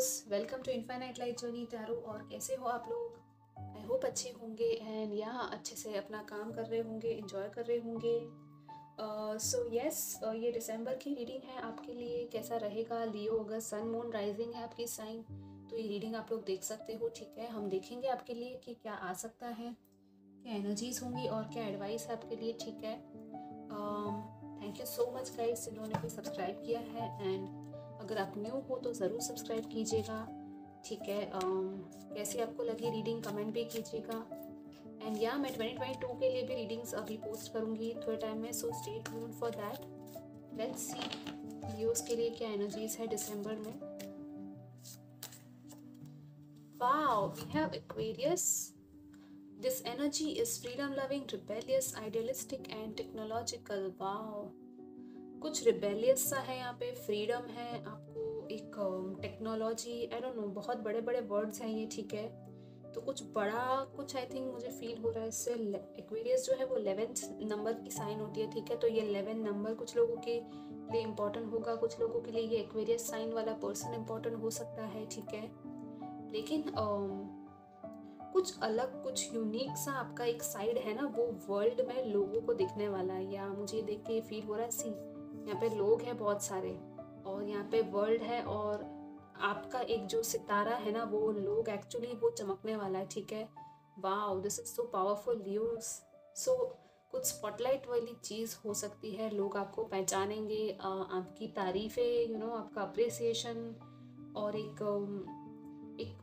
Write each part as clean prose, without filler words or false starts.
Viewers, welcome to infinite light journey tarot. और कैसे हो आप लोग? आई होप अच्छे होंगे एंड यहाँ अच्छे से अपना काम कर रहे होंगे, इंजॉय कर रहे होंगे। सो यस, ये दिसंबर की रीडिंग है आपके लिए। कैसा रहेगा? लियो अगर सन मून राइजिंग है आपकी साइन, तो ये रीडिंग आप लोग देख सकते हो। ठीक है, हम देखेंगे आपके लिए कि क्या आ सकता है, क्या एनर्जीज होंगी और क्या एडवाइस है आपके लिए। ठीक है, thank you so much guys जिन्होंने भी सब्सक्राइब किया है। एंड अगर आप न्यू हो तो ज़रूर सब्सक्राइब कीजिएगा। ठीक है, कैसी आपको लगी रीडिंग कमेंट भी कीजिएगा। एंड या मैं 2022 के लिए भी रीडिंग्स अभी पोस्ट करूँगी थोड़े टाइम में, so stay tuned for that. Let's see Leos के लिए क्या एनर्जीज है दिसंबर में। Wow, we have Aquarius. This energy is freedom loving, rebellious, idealistic and technological. Wow, कुछ रिबेलियस सा है यहाँ पे, फ्रीडम है आपको, एक टेक्नोलॉजी, आई डोंट नो, बहुत बड़े बड़े वर्ड्स हैं ये। ठीक है, तो कुछ बड़ा कुछ आई थिंक मुझे फील हो रहा है इससे। एक्वेरियस जो है वो 11th नंबर की साइन होती है। ठीक है, तो ये 11 नंबर कुछ लोगों के लिए इम्पोर्टेंट होगा, कुछ लोगों के लिए ये एक्वेरियस साइन वाला पर्सन इम्पोर्टेंट हो सकता है। ठीक है, लेकिन कुछ अलग, कुछ यूनिक सा आपका एक साइड है ना, वो वर्ल्ड में लोगों को दिखने वाला है। या मुझे देख के फील हो रहा है, सी यहाँ पे लोग हैं बहुत सारे और यहाँ पे वर्ल्ड है, और आपका एक जो सितारा है ना, वो लोग एक्चुअली वो चमकने वाला है। ठीक है, wow, this is so powerful Leos. So कुछ स्पॉटलाइट वाली चीज़ हो सकती है, लोग आपको पहचानेंगे, आपकी तारीफ़ें, आपका अप्रिसिएशन, और एक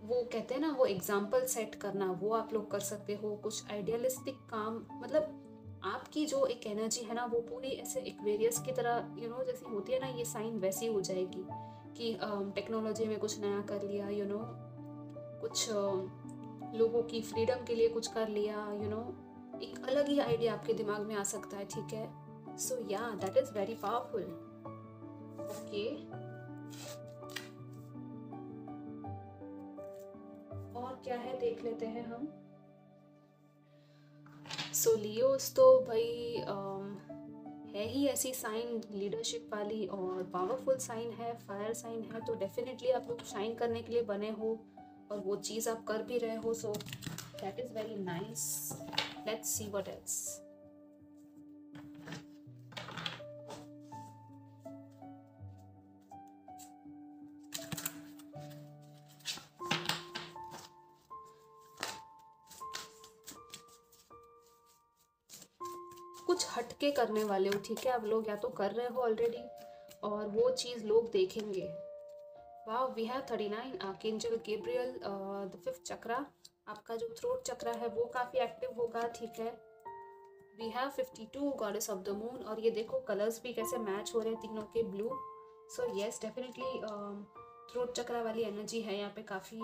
वो कहते हैं ना, वो एग्जाम्पल सेट करना, वो आप लोग कर सकते हो। कुछ आइडियलिस्टिक काम, मतलब आपकी जो एक एनर्जी है ना, वो पूरी ऐसे एक्वेरियस की तरह जैसी होती है ना, ये साइन वैसी हो जाएगी कि टेक्नोलॉजी में कुछ नया कर लिया, कुछ लोगों की फ्रीडम के लिए कुछ कर लिया, एक अलग ही आइडिया आपके दिमाग में आ सकता है। ठीक है, सो या that is very powerful. Okay, और क्या है देख लेते हैं हम। सो लियोस तो भाई है ही ऐसी साइन, लीडरशिप वाली और पावरफुल साइन है, फायर साइन है, तो डेफिनेटली आप लोग शाइन करने के लिए बने हो और वो चीज़ आप कर भी रहे हो। So that is very nice. Let's see what else. कुछ हटके करने वाले हो। ठीक है, आप लोग या तो कर रहे हो ऑलरेडी और वो चीज़ लोग देखेंगे। वाह, we have 39 archangel Gabriel, the 5th chakra. आपका जो थ्रोट चक्रा है वो काफ़ी एक्टिव होगा। ठीक है, we have 52 goddess of the moon, और ये देखो कलर्स भी कैसे मैच हो रहे हैं तीनों के, blue. So yes, definitely throat chakra वाली एनर्जी है यहाँ पे काफ़ी।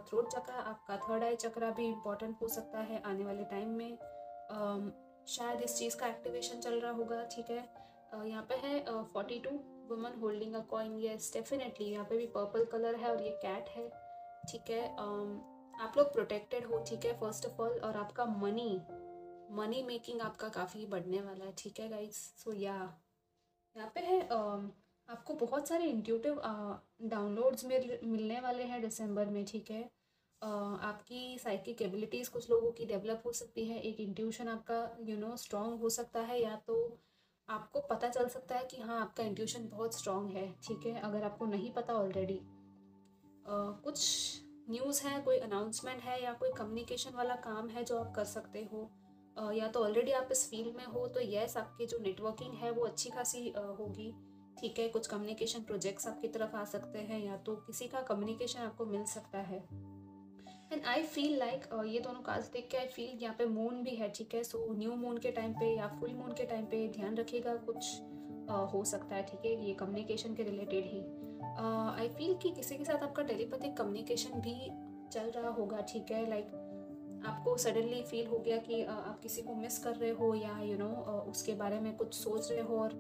थ्रोट चक्रा, आपका थर्ड आई चक्रा भी इम्पोर्टेंट हो सकता है आने वाले टाइम में। शायद इस चीज़ का एक्टिवेशन चल रहा होगा। ठीक है, यहाँ पे है 42 woman holding a coin. Yes, definitely यहाँ पे भी पर्पल कलर है और ये कैट है। ठीक है, आप लोग प्रोटेक्टेड हो। ठीक है, फर्स्ट ऑफ ऑल, और आपका मनी मेकिंग आपका काफ़ी बढ़ने वाला है। ठीक है गाइस, सो या यहाँ पे है आपको बहुत सारे इंट्यूटिव डाउनलोड्स मिलने वाले हैं दिसंबर में। ठीक है, आपकी साइकिक एबिलिटीज़ कुछ लोगों की डेवलप हो सकती है, एक इंट्यूशन आपका स्ट्रॉन्ग हो सकता है, या तो आपको पता चल सकता है कि हाँ आपका इंट्यूशन बहुत स्ट्रॉन्ग है। ठीक है, अगर आपको नहीं पता ऑलरेडी, कुछ न्यूज़ है, कोई अनाउंसमेंट है, या कोई कम्युनिकेशन वाला काम है जो आप कर सकते हो, या तो ऑलरेडी आप इस फील्ड में हो तो यस, आपकी जो नेटवर्किंग है वो अच्छी खासी होगी। ठीक है, कुछ कम्युनिकेशन प्रोजेक्ट्स आपकी तरफ आ सकते हैं, या तो किसी का कम्युनिकेशन आपको मिल सकता है। एंड आई फील लाइक ये दोनों कार्ड्स देख के आई फील यहाँ पे मून भी है। ठीक है, सो न्यू मून के टाइम पे या फुल मून के टाइम पे ध्यान रखिएगा, कुछ हो सकता है। ठीक है, ये कम्युनिकेशन के रिलेटेड ही आई फील कि किसी के साथ आपका टेलीपैथिक कम्युनिकेशन भी चल रहा होगा। ठीक है, लाइक आपको सडनली फील हो गया कि आप किसी को मिस कर रहे हो, या उसके बारे में कुछ सोच रहे हो, और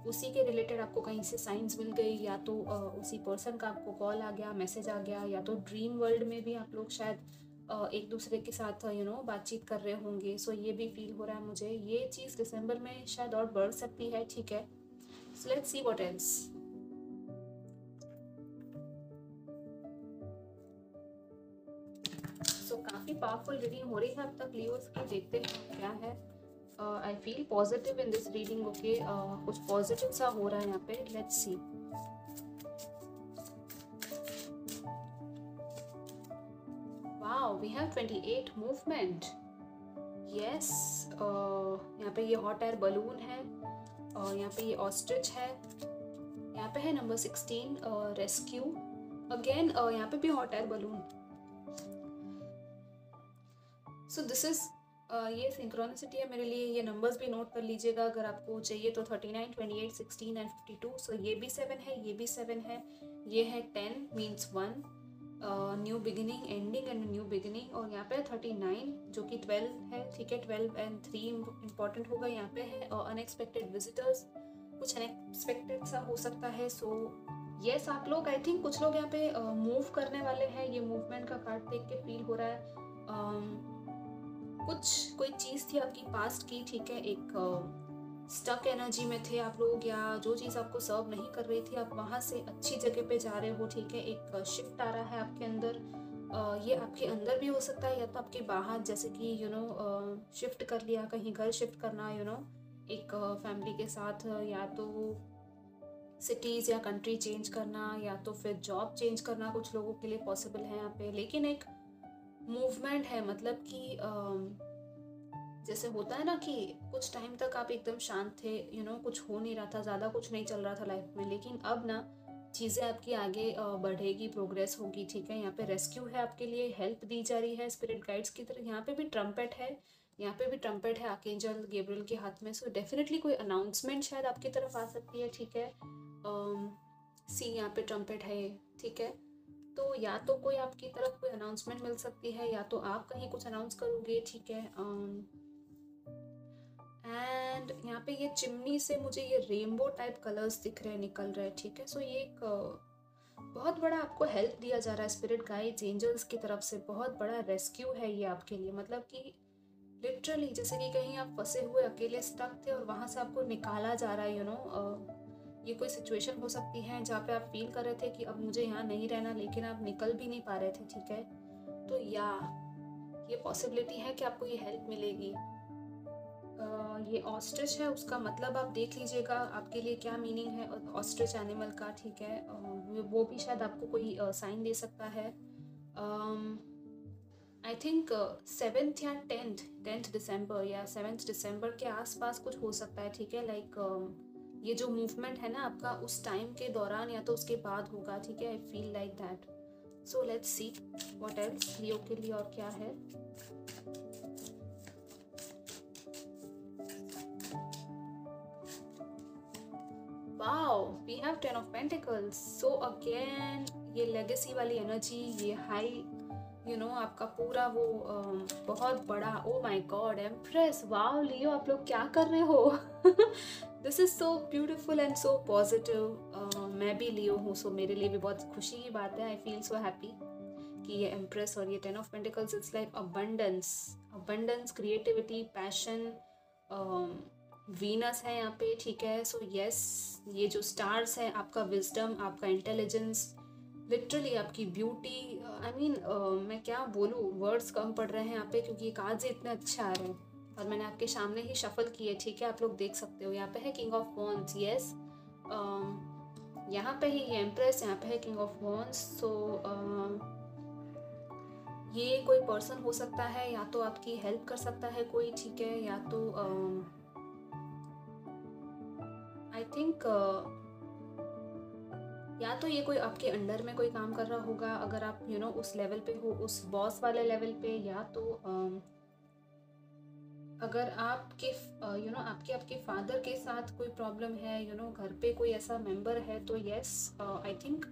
उसी के रिलेटेड आपको कहीं से साइंस मिल गई, या तो उसी पर्सन का आपको कॉल आ गया, मैसेज आ गया, या तो ड्रीम वर्ल्ड में भी आप लोग शायद एक दूसरे के साथ बातचीत कर रहे होंगे। सो ये भी फील हो रहा है मुझे, ये चीज़ दिसंबर में शायद और बढ़ सकती है। ठीक है, so let's see what else. So काफ़ी पावरफुल रीडिंग हो रही है अब तक लियोस की। देखते हैं क्या है। I feel positive in this reading. Okay, कुछ पॉजिटिव सा हो रहा है यहाँ पे। Let's see. Wow, we have 28 movement. Yes, यहाँ पे ये हॉट एयर बलून है, और यहाँ पे ये ऑस्ट्रिच है, यहाँ पे है नंबर 16 रेस्क्यू। अगेन यहाँ पे भी hot air balloon. So this is ये सिंक्रोनिसिटी है मेरे लिए। ये नंबर्स भी नोट कर लीजिएगा अगर आपको चाहिए तो। 39, 28, 16 एंड 52। सो ये भी 7 है, ये भी 7 है, ये है 10 means 1 new beginning, ending and new beginning. और यहाँ पे 39 जो कि 12 है, ठीक है। 12 एंड 3 इम्पॉर्टेंट होगा। यहाँ पे है अनएक्सपेक्टेड विजिटर्स, कुछ अनएक्सपेक्टेड सा हो सकता है। सो यस, आप लोग आई थिंक कुछ लोग यहाँ पे मूव करने वाले हैं। ये मूवमेंट का कार्ड देख के फील हो रहा है। कुछ कोई चीज़ थी आपकी पास्ट की, ठीक है। एक स्टक एनर्जी में थे आप लोग, या जो चीज़ आपको सर्व नहीं कर रही थी, आप वहाँ से अच्छी जगह पे जा रहे हो, ठीक है। एक शिफ्ट आ रहा है आपके अंदर। ये आपके अंदर भी हो सकता है या तो आपके बाहर, जैसे कि शिफ्ट कर लिया कहीं, घर शिफ्ट करना, एक फैमिली के साथ, या तो सिटीज़ या कंट्री चेंज करना, या तो फिर जॉब चेंज करना कुछ लोगों के लिए पॉसिबल है यहाँ पे। लेकिन एक मूवमेंट है, मतलब कि जैसे होता है ना कि कुछ टाइम तक आप एकदम शांत थे, कुछ हो नहीं रहा था, ज़्यादा कुछ नहीं चल रहा था लाइफ में, लेकिन अब ना चीज़ें आपकी आगे बढ़ेगी, प्रोग्रेस होगी, ठीक है। यहाँ पे रेस्क्यू है आपके लिए, हेल्प दी जा रही है स्पिरिट गाइड्स की तरफ। यहाँ पे भी ट्रम्पेट है, यहाँ पे भी ट्रम्पेट है आर्कएंजल गैब्रियल के हाथ में। सो डेफिनेटली कोई अनाउंसमेंट शायद आपकी तरफ आ सकती है, ठीक है। सी यहाँ पे ट्रम्पेट है, ठीक है। तो या तो कोई आपकी तरफ कोई अनाउंसमेंट मिल सकती है, या तो आप कहीं कुछ अनाउंस करोगे, ठीक है। एंड यहाँ पे ये चिमनी से मुझे ये रेनबो टाइप कलर्स दिख रहे हैं, निकल रहे हैं, ठीक है। सो ये एक बहुत बड़ा आपको हेल्प दिया जा रहा है स्पिरिट गाइड्स एंजल्स की तरफ से। बहुत बड़ा रेस्क्यू है ये आपके लिए, मतलब कि लिटरली जैसे कि कहीं आप फंसे हुए अकेले स्टक थे और वहाँ से आपको निकाला जा रहा है। ये कोई सिचुएशन हो सकती है जहाँ पे आप फील कर रहे थे कि अब मुझे यहाँ नहीं रहना, लेकिन आप निकल भी नहीं पा रहे थे, ठीक है। तो ये पॉसिबिलिटी है कि आपको ये हेल्प मिलेगी। ये ऑस्ट्रिच है, उसका मतलब आप देख लीजिएगा आपके लिए क्या मीनिंग है ऑस्ट्रिच एनिमल का, ठीक है। वो भी शायद आपको कोई साइन दे सकता है। आई थिंक 7th या 10th दिसंबर या 7th दिसंबर के आसपास कुछ हो सकता है, ठीक है। लाइक ये जो मूवमेंट है ना आपका, उस टाइम के दौरान या तो उसके बाद होगा, ठीक है। I feel like that. So let's see what else Leo के लिए और क्या है। Wow, we have 10 of pentacles. So again ये लेगेसी वाली एनर्जी, ये हाई आपका पूरा वो बहुत बड़ा, oh my God, empress. Wow Leo, आप लोग क्या कर रहे हो? This is so beautiful and so positive. मैं भी लियो हूँ, सो मेरे लिए भी बहुत खुशी की बात है। आई फील सो हैप्पी कि ये एम्प्रेस और ये 10 of pentacles, it's like abundance, creativity, passion, Venus है यहाँ पे, ठीक है। सो यस, ये जो स्टार्स है, आपका विजडम, आपका इंटेलिजेंस, लिटरली आपकी ब्यूटी। आई मीन मैं क्या बोलूँ, वर्ड्स कम पड़ रहे हैं यहाँ पे, क्योंकि ये कार्ड्स इतने अच्छे आ रहे हैं और मैंने आपके सामने ही शफल किए, ठीक है। आप लोग देख सकते हो, यहाँ पे है किंग ऑफ वॉन्ड्स, यस। यहाँ पे ही ये एम्प्रेस, यहाँ पे है किंग ऑफ वॉन्ड्स। सो ये कोई पर्सन हो सकता है, या तो आपकी हेल्प कर सकता है कोई, ठीक है, या तो आई थिंक या तो ये कोई आपके अंडर में कोई काम कर रहा होगा, अगर आप उस लेवल पे हो, उस बॉस वाले लेवल पे, या तो अगर आपके आपके फादर के साथ कोई प्रॉब्लम है, घर पे कोई ऐसा मेंबर है, तो यस आई थिंक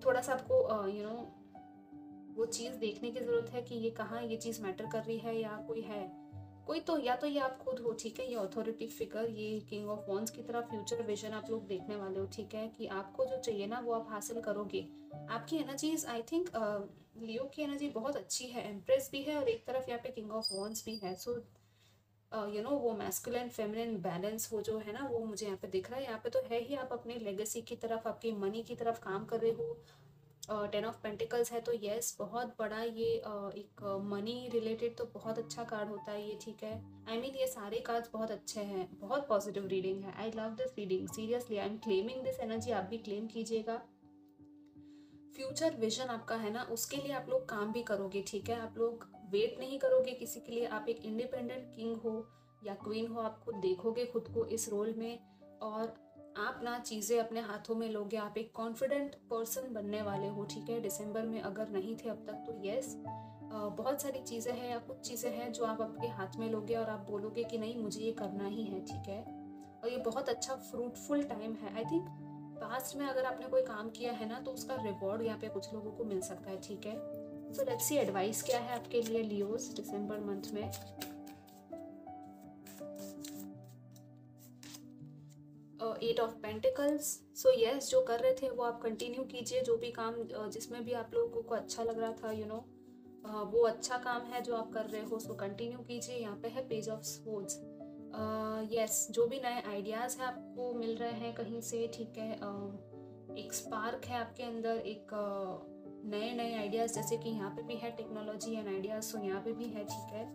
थोड़ा सा आपको वो चीज़ देखने की ज़रूरत है कि ये कहाँ ये चीज़ मैटर कर रही है, या कोई है कोई, तो या तो ये आप खुद हो, ठीक है। ये अथॉरिटी फिगर, ये किंग ऑफ वॉन्ड्स की तरह फ्यूचर विजन आप लोग देखने वाले हो, ठीक है, कि आपको जो चाहिए ना वो आप हासिल करोगे। आपकी एनर्जीज, आई थिंक लियो की एनर्जी बहुत अच्छी है, एम्प्रेस भी है और एक तरफ यहाँ पे किंग ऑफ वॉन्ड्स भी है। सो वो मैस्कुलिन फेमिनिन बैलेंस वो जो है ना, वो मुझे यहाँ पे दिख रहा है। यहाँ पे तो है ही, आप अपने लेगेसी की तरफ, आपकी मनी की तरफ काम कर रहे हो, 10 ऑफ पेंटिकल्स है तो यस बहुत बड़ा ये एक मनी रिलेटेड तो बहुत अच्छा कार्ड होता है ये, ठीक है। आई मीन ये सारे कार्ड्स बहुत अच्छे हैं, बहुत पॉजिटिव रीडिंग है। आई love this reading seriously, I am claiming this energy, आप भी क्लेम कीजिएगा। फ्यूचर विजन आपका है ना, उसके लिए आप लोग काम भी करोगे, ठीक है। आप लोग वेट नहीं करोगे किसी के लिए, आप एक इंडिपेंडेंट किंग हो या क्वीन हो, आप खुद देखोगे खुद को इस रोल में और आप ना चीज़ें अपने हाथों में लोगे, आप एक कॉन्फिडेंट पर्सन बनने वाले हो, ठीक है। दिसंबर में अगर नहीं थे अब तक तो यस बहुत सारी चीज़ें हैं या कुछ चीज़ें हैं जो आप आपके हाथ में लोगे और आप बोलोगे कि नहीं मुझे ये करना ही है, ठीक है। और ये बहुत अच्छा फ्रूटफुल टाइम है। आई थिंक पास्ट में अगर आपने कोई काम किया है ना तो उसका रिवॉर्ड यहाँ पे कुछ लोगों को मिल सकता है, ठीक है। सो लेट्स सी एडवाइस क्या है आपके लिए लियोस दिसंबर मंथ में। 8 ऑफ पेंटिकल्स। सो यस जो कर रहे थे वो आप कंटिन्यू कीजिए, जो भी काम जिसमें भी आप लोगों को अच्छा लग रहा था वो अच्छा काम है जो आप कर रहे हो, सो कंटिन्यू कीजिए। यहाँ पे है पेज ऑफ स्वॉर्ड्स। यस जो भी नए आइडियाज़ हैं आपको मिल रहे हैं कहीं से, ठीक है। एक स्पार्क है आपके अंदर, एक नए नए आइडियाज़, जैसे कि यहाँ पे भी है टेक्नोलॉजी एंड आइडियाज़, सो यहाँ पे भी है, ठीक है।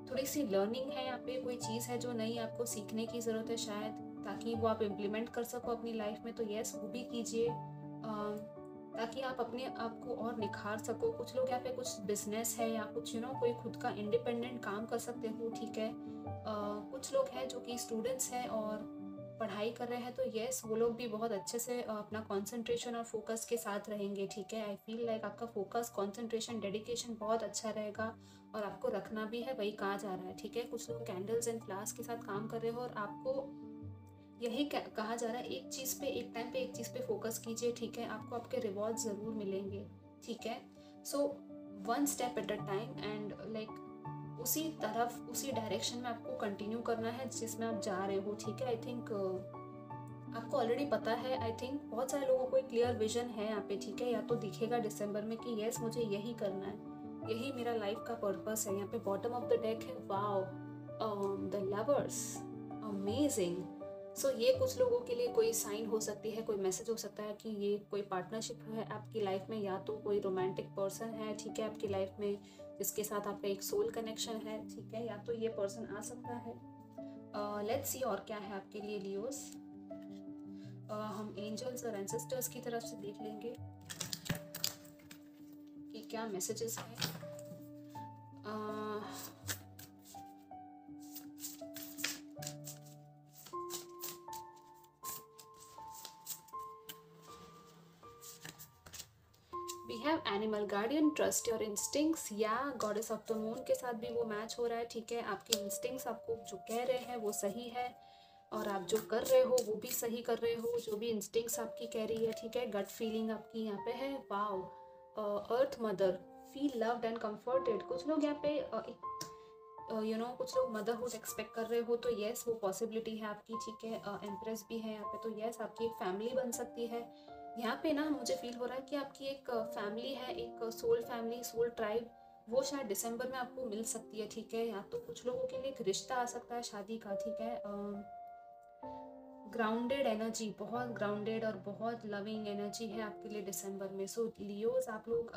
थोड़ी सी लर्निंग है यहाँ पे, कोई चीज़ है जो नई आपको सीखने की ज़रूरत है शायद, ताकि वो आप इम्प्लीमेंट कर सको अपनी लाइफ में, तो यस वो भी कीजिए ताकि आप अपने आप को और निखार सको। कुछ लोग यहाँ पे कुछ बिजनेस है या कुछ कोई खुद का इंडिपेंडेंट काम कर सकते हो, ठीक है। कुछ लोग हैं जो कि स्टूडेंट्स हैं और पढ़ाई कर रहे हैं, तो यस वो लोग भी बहुत अच्छे से अपना कंसंट्रेशन और फोकस के साथ रहेंगे, ठीक है। आई फील लाइक आपका फोकस, कंसंट्रेशन, डेडिकेशन बहुत अच्छा रहेगा और आपको रखना भी है, वही कहा जा रहा है, ठीक है। कुछ लोग कैंडल्स एंड फ्लावर्स के साथ काम कर रहे हो और आपको यही कहा जा रहा है, एक चीज़ पे एक टाइम पे एक चीज़ पे फोकस कीजिए, ठीक है। आपको आपके रिवॉर्ड ज़रूर मिलेंगे, ठीक है। So one step at a time and like उसी तरफ उसी डायरेक्शन में आपको कंटिन्यू करना है जिसमें आप जा रहे हो, ठीक है। आई थिंक आपको ऑलरेडी पता है, आई थिंक बहुत सारे लोगों को एक क्लियर विजन है यहाँ पे, ठीक है। या तो दिखेगा दिसंबर में कि यस मुझे यही करना है, यही मेरा लाइफ का पर्पस है। यहाँ पे बॉटम ऑफ द डेक है, वाओ द लवर्स, अमेजिंग। सो ये कुछ लोगों के लिए कोई साइन हो सकती है, कोई मैसेज हो सकता है कि ये कोई पार्टनरशिप है आपकी लाइफ में, या तो कोई रोमांटिक पर्सन है, ठीक है, आपकी लाइफ में जिसके साथ आपका एक सोल कनेक्शन है, ठीक है। या तो ये पर्सन आ सकता है। लेट्स सी और क्या है आपके लिए लियोस। हम एंजल्स और एंसेस्टर्स की तरफ से देख लेंगे कि क्या मैसेजेस हैं। We have animal guardian, trust your instincts, या गॉडेस ऑफ द मून के साथ भी वो मैच हो रहा है, ठीक है। आपके इंस्टिंक्ट्स आपको जो कह रहे हैं वो सही है और आप जो कर रहे हो वो भी सही कर रहे हो, जो भी इंस्टिंक्ट्स आपकी कह रही है, ठीक है। गट फीलिंग आपकी यहाँ पे है, wow. Earth mother, feel loved and comforted. कुछ लोग यहाँ पे कुछ लोग मदरहुड एक्सपेक्ट कर रहे हो, तो येस वो पॉसिबिलिटी है आपकी, ठीक है। एम्प्रेस भी है यहाँ पे, तो येस आपकी एक फैमिली बन सकती है। यहाँ पे ना मुझे फील हो रहा है कि आपकी एक फैमिली है, एक सोल फैमिली, सोल ट्राइब, वो शायद दिसंबर में आपको मिल सकती है, ठीक है। या तो कुछ लोगों के लिए एक रिश्ता आ सकता है शादी का, ठीक है। ग्राउंडेड एनर्जी, बहुत ग्राउंडेड और बहुत लविंग एनर्जी है आपके लिए दिसंबर में। सो लियोस आप लोग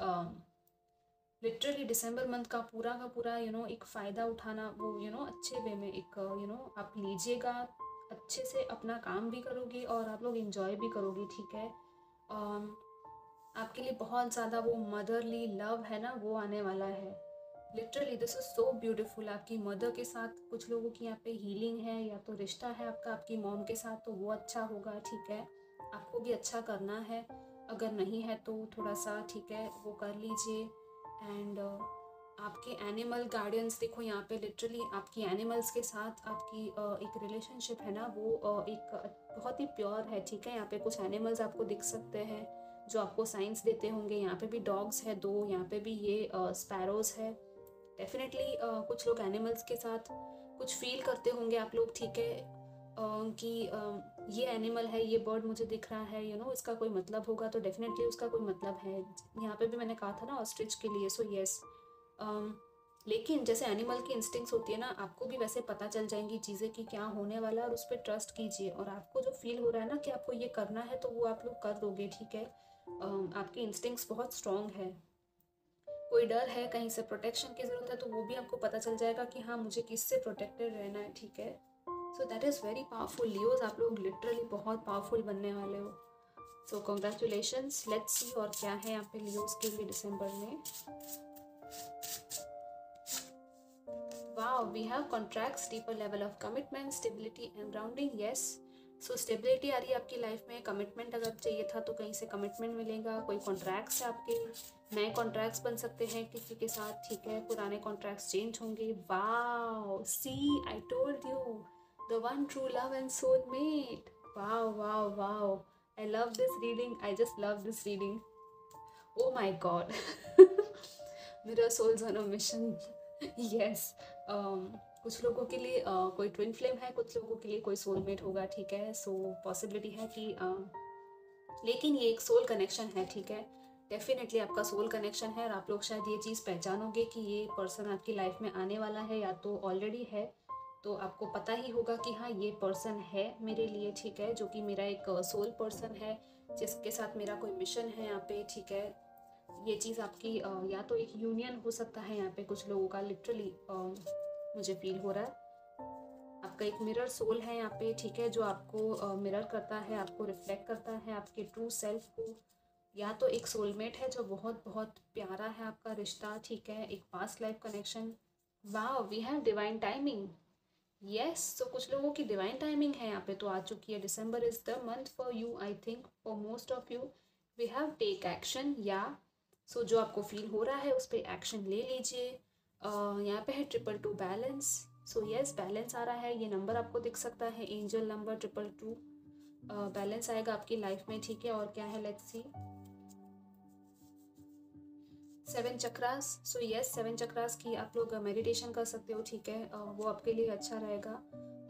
लिटरली दिसंबर मंथ का पूरा एक फ़ायदा उठाना, वो अच्छे वे में एक आप लीजिएगा, अच्छे से अपना काम भी करोगे और आप लोग इन्जॉय भी करोगे, ठीक है। आपके लिए बहुत ज़्यादा वो मदरली लव है ना, वो आने वाला है। Literally this is so beautiful. आपकी मदर के साथ कुछ लोगों की यहाँ पे हीलिंग है, या तो रिश्ता है आपका आपकी मॉम के साथ, तो वो अच्छा होगा, ठीक है। आपको भी अच्छा करना है, अगर नहीं है तो थोड़ा सा, ठीक है, वो कर लीजिए। एंड आपके एनिमल गार्डियंस देखो यहाँ पे, लिटरली आपकी एनिमल्स के साथ आपकी एक रिलेशनशिप है ना, वो एक बहुत ही प्योर है, ठीक है। यहाँ पे कुछ एनिमल्स आपको दिख सकते हैं जो आपको साइंस देते होंगे। यहाँ पे भी डॉग्स है 2, यहाँ पे भी ये स्पैरोज है। डेफिनेटली कुछ लोग एनिमल्स के साथ कुछ फील करते होंगे आप लोग, ठीक है, कि ये एनिमल है, ये बर्ड मुझे दिख रहा है, इसका कोई मतलब होगा, तो डेफिनेटली उसका कोई मतलब है। यहाँ पे भी मैंने कहा था ना ऑस्ट्रिच के लिए, सो येस। लेकिन जैसे एनिमल की इंस्टिंक्ट्स होती है ना, आपको भी वैसे पता चल जाएंगी चीज़ें कि क्या होने वाला है, और उस पर ट्रस्ट कीजिए। और आपको जो फील हो रहा है ना कि आपको ये करना है, तो वो आप लोग कर दोगे, ठीक है। आपके इंस्टिंक्ट्स बहुत स्ट्रॉन्ग है। कोई डर है, कहीं से प्रोटेक्शन की ज़रूरत है, तो वो भी आपको पता चल जाएगा कि हाँ मुझे किससे प्रोटेक्टेड रहना है, ठीक है। So that is very powerful Leos, आप लोग लिटरली बहुत पावरफुल बनने वाले हो। सो कंग्रेचुलेशंस। लेट्स सी और क्या है यहाँ पे लियोज के लिए दिसंबर में। Wow, we have contracts, deeper level of commitment, stability and grounding. Yes. So stability आ रही है आपकी लाइफ में, कमिटमेंट अगर चाहिए था तो कहीं से कमिटमेंट मिलेगा, कोई कॉन्ट्रैक्ट्स है आपके, नए कॉन्ट्रैक्ट्स बन सकते हैं किसी के साथ, ठीक है, पुराने कॉन्ट्रैक्ट्स चेंज होंगे। Wow, see I told you, the one true love and soulmate. Wow wow wow, I love this reading, I just love this reading. Oh my God, मेरा soul's on a mission. Yes, कुछ लोगों के लिए कोई twin flame है, कुछ लोगों के लिए कोई सोलमेट होगा, ठीक है। सो पॉसिबिलिटी है कि लेकिन ये एक सोल कनेक्शन है, ठीक है। डेफिनेटली आपका सोल कनेक्शन है और आप लोग शायद ये चीज़ पहचानोगे कि ये पर्सन आपकी लाइफ में आने वाला है या तो ऑलरेडी है, तो आपको पता ही होगा कि हाँ ये पर्सन है मेरे लिए, ठीक है, जो कि मेरा एक सोल पर्सन है जिसके साथ मेरा कोई मिशन है यहाँ पे, ठीक है। ये चीज़ आपकी या तो एक यूनियन हो सकता है यहाँ पे कुछ लोगों का, लिटरली मुझे फील हो रहा है आपका एक मिरर सोल है यहाँ पे, ठीक है, जो आपको मिरर करता है, आपको रिफ्लेक्ट करता है आपके ट्रू सेल्फ को। या तो एक सोलमेट है जो बहुत बहुत प्यारा है आपका रिश्ता, ठीक है, एक पास्ट लाइफ कनेक्शन। वाह, we have divine timing. Yes, तो कुछ लोगों की डिवाइन टाइमिंग है यहाँ पे तो आ चुकी है। December is the month for you, I think for most of you. We have take action, या सो जो आपको फील हो रहा है उस पर एक्शन ले लीजिए। यहाँ पे है 222 बैलेंस। सो यस, बैलेंस आ रहा है, ये नंबर आपको दिख सकता है, एंजल नंबर 222। बैलेंस आएगा आपकी लाइफ में, ठीक है। और क्या है, let's see, 7 chakras. So yes, 7 chakras की आप लोग मेडिटेशन कर सकते हो, ठीक है, वो आपके लिए अच्छा रहेगा।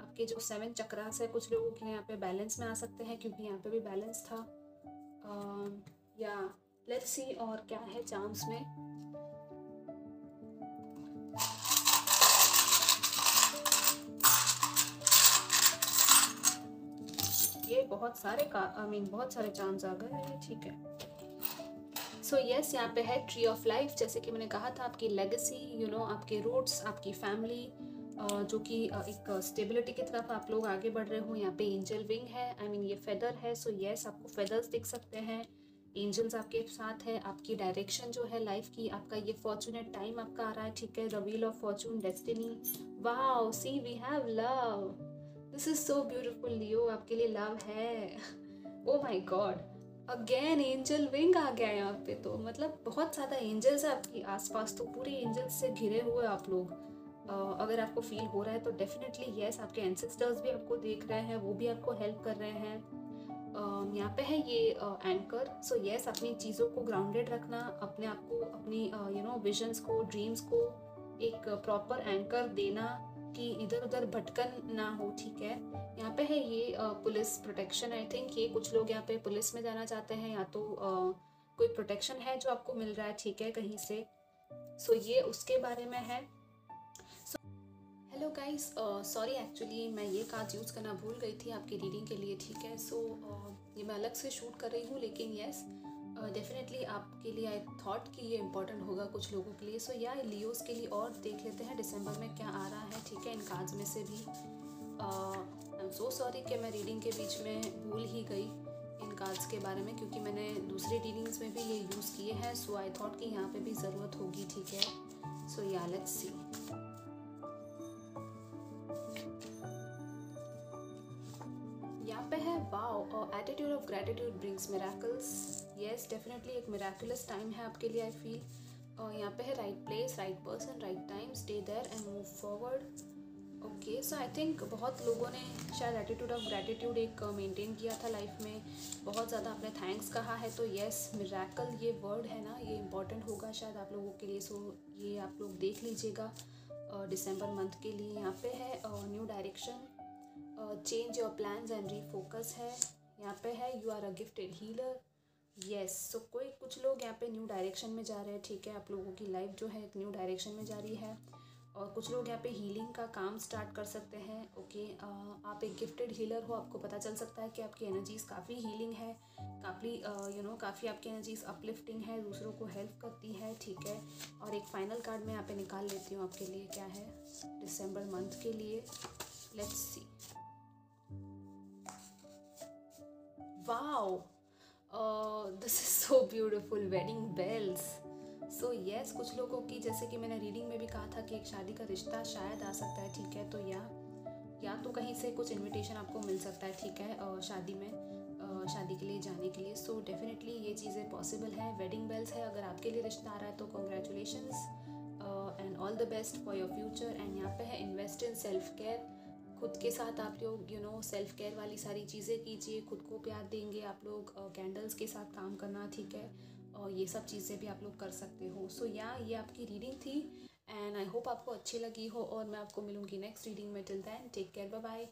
आपके जो 7 चक्रास है, कुछ लोगों के यहाँ पे बैलेंस में आ सकते हैं क्योंकि यहाँ पे भी बैलेंस था। या लेट्स सी और क्या है चार्म्स में। ये बहुत सारे बहुत सारे चार्म्स आ गए, ठीक है। सो यस, यहाँ पे है ट्री ऑफ लाइफ, जैसे कि मैंने कहा था, आपकी लेगेसी, यू नो, आपके रूट्स, आपकी फैमिली, जो कि एक स्टेबिलिटी की तरफ आप लोग आगे बढ़ रहे हो। यहाँ पे एंजल विंग है, ये फेदर है। सो यस, आपको फेदर्स दिख सकते हैं, एंजल्स आपके साथ है, आपकी डायरेक्शन जो है लाइफ की, आपका ये फॉर्चुनेट टाइम आपका आ रहा है, ठीक है, the wheel of fortune, destiny. Wow, see we have love, this is so beautiful Leo, आपके लिए लव है। Oh my god, again angel wing आ गया यहाँ पे, तो मतलब बहुत ज़्यादा एंजल्स है आपके आसपास, तो पूरे एंजल्स से घिरे हुए आप लोग। अगर आपको फील हो रहा है तो डेफिनेटली यस, आपके एंसेस्टर्स भी आपको देख रहे हैं, वो भी आपको हेल्प कर रहे हैं। यहाँ पे है ये एंकर। सो यस, अपनी चीज़ों को ग्राउंडेड रखना, अपने आप को, अपनी विजन्स को, ड्रीम्स को एक प्रॉपर एंकर देना कि इधर उधर भटकन ना हो, ठीक है। यहाँ पे है ये पुलिस प्रोटेक्शन, आई थिंक ये कुछ लोग यहाँ पे पुलिस में जाना चाहते हैं, या तो कोई प्रोटेक्शन है जो आपको मिल रहा है, ठीक है, कहीं से। सो ये उसके बारे में है। हेलो गाइस, सॉरी एक्चुअली मैं ये कार्ड यूज़ करना भूल गई थी आपकी रीडिंग के लिए, ठीक है। सो ये मैं अलग से शूट कर रही हूँ, लेकिन यस डेफिनेटली आपके लिए आई थॉट कि ये इम्पोर्टेंट होगा कुछ लोगों के लिए। सो या लियोस के लिए और देख लेते हैं दिसंबर में क्या आ रहा है, ठीक है, इन कार्ड्स में से भी। आई एम सो सॉरी कि मैं रीडिंग के बीच में भूल ही गई इन कार्ड्स के बारे में, क्योंकि मैंने दूसरी रीडिंग्स में भी ये यूज़ किए हैं। सो आई थॉट कि यहाँ पे भी ज़रूरत होगी, ठीक है। सो या लेट्स सी। यहाँ पे है wow, attitude of gratitude brings miracles. Yes, definitely एक मिराकुलस टाइम है आपके लिए, आई फील। यहाँ पे है right place, right person, right time, stay there and move forward. Okay, so I think बहुत लोगों ने शायद एटीट्यूड ऑफ ग्रेटिट्यूड एक मेंटेन किया था लाइफ में, बहुत ज़्यादा आपने थैंक्स कहा है, तो यस, मिराकल ये वर्ड है ना, ये इम्पॉर्टेंट होगा शायद आप लोगों के लिए। सो ये आप लोग देख लीजिएगा दिसंबर मंथ के लिए। यहाँ पे है new direction, change your plans and refocus है। यहाँ पे है you are a gifted healer. Yes, so कुछ लोग यहाँ पे न्यू डायरेक्शन में जा रहे हैं, ठीक है, आप लोगों की लाइफ जो है एक न्यू डायरेक्शन में जा रही है। और कुछ लोग यहाँ पे हीलिंग का काम स्टार्ट कर सकते हैं। ओके, आप एक गिफ्टेड हीलर हो, आपको पता चल सकता है कि आपकी एनर्जीज़ काफ़ी हीलिंग है, काफ़ी आपकी एनर्जीज़ अपलिफ्टिंग है, दूसरों को हेल्प करती है। ठीक है, और एक फाइनल कार्ड मैं यहाँ पे निकाल लेती हूँ आपके लिए, क्या है दिसंबर मंथ के लिए। Let's see. Wow, this is so beautiful, wedding bells. So yes, कुछ लोगों की, जैसे कि मैंने रीडिंग में भी कहा था कि एक शादी का रिश्ता शायद आ सकता है। ठीक है, तो या तो कहीं से कुछ इनविटेशन आपको मिल सकता है। ठीक है, शादी में शादी के लिए जाने के लिए। सो डेफिनेटली ये चीज़ें पॉसिबल है। वेडिंग बेल्स है, अगर आपके लिए रिश्ता आ रहा है तो congratulations and all the best for your future. And यहाँ पे है इन्वेस्ट इन सेल्फ केयर। खुद के साथ आप लोग सेल्फ केयर वाली सारी चीज़ें कीजिए, खुद को प्यार देंगे आप लोग, कैंडल्स के साथ काम करना। ठीक है, और ये सब चीज़ें भी आप लोग कर सकते हो। सो ये आपकी रीडिंग थी एंड आई होप आपको अच्छी लगी हो, और मैं आपको मिलूँगी नेक्स्ट रीडिंग में। Till then take care, bye bye.